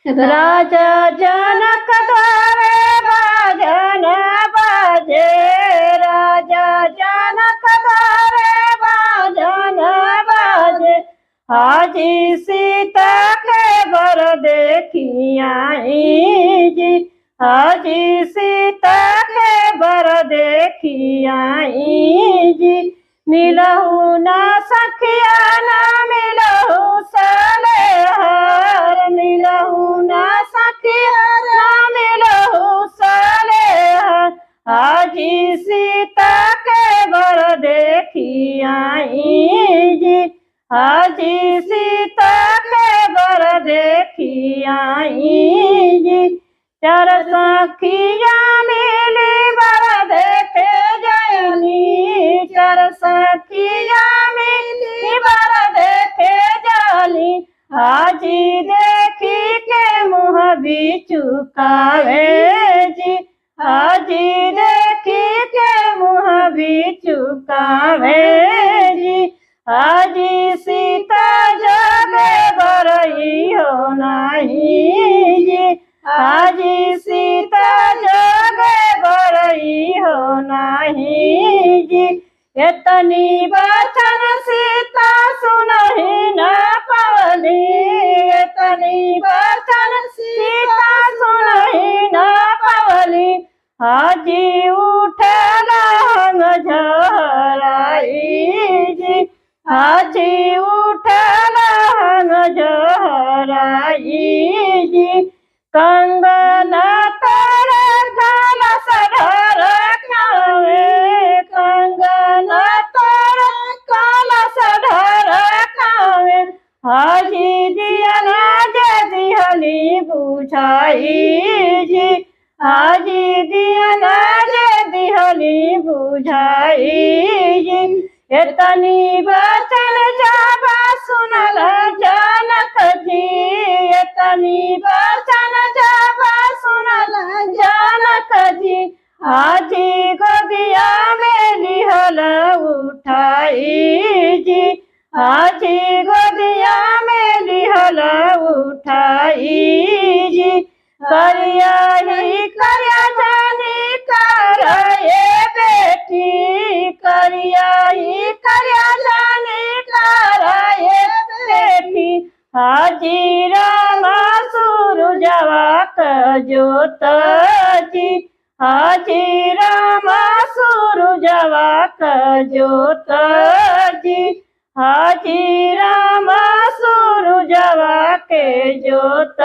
राजा जनक द्वारे बाजन बाजे, राजा जनक द्वारे बाजन बाजे। हाजी सीता के बर देखी आई जी, हाजी सीता के बर देखी आई जी। मिलहु न सखिया न मिलहु सलेहर, मिलहु न सखिया न मिलहु सलेहर। हाजी सीता के बर देखी आई जी, हाजी सीता के बर देखी आई जी। चार सखिया मिली बर देखे जयनी, चार सखिया मिली बर देखे जाली। हाजी देखी के मुँह बिचुकावे जी, हाजी देखी के मुँह बिचुकावे जी। हाजी सीता जगे बरई हो नाही जी, हाजी सीता जगे बरई हो नाही जी। एतनी बचन सीता सुनहि न पवली, एतनी बचन सीता सुनहि न पवली। हाजी उठल हंग झहराई जी, हाजी उठल हंग झहराई जी। कंगन तर कलश धर कावे, कंगन तर कलश धर कावे। हाजी दियन जे दिहली बुझाई जी, हाजी दियन जे दिहली बुझाई जी। एतनी बचन जब सुनल जनक जी, एतनी बचन जब सुनल जनक जी। हाजी गोदिया में लिहल उठाई जी, हाजी गोदिया में लिहल उठाई जी। करिया ही करिया जानी कर ये बेटी, करिया ही करिया जानी कर ये बेटी। हाजी रामा सूरजवा क जोत जी, हाजी रामा सूरजवा क जोत जी। हाजी रामा सूरजवा के जोत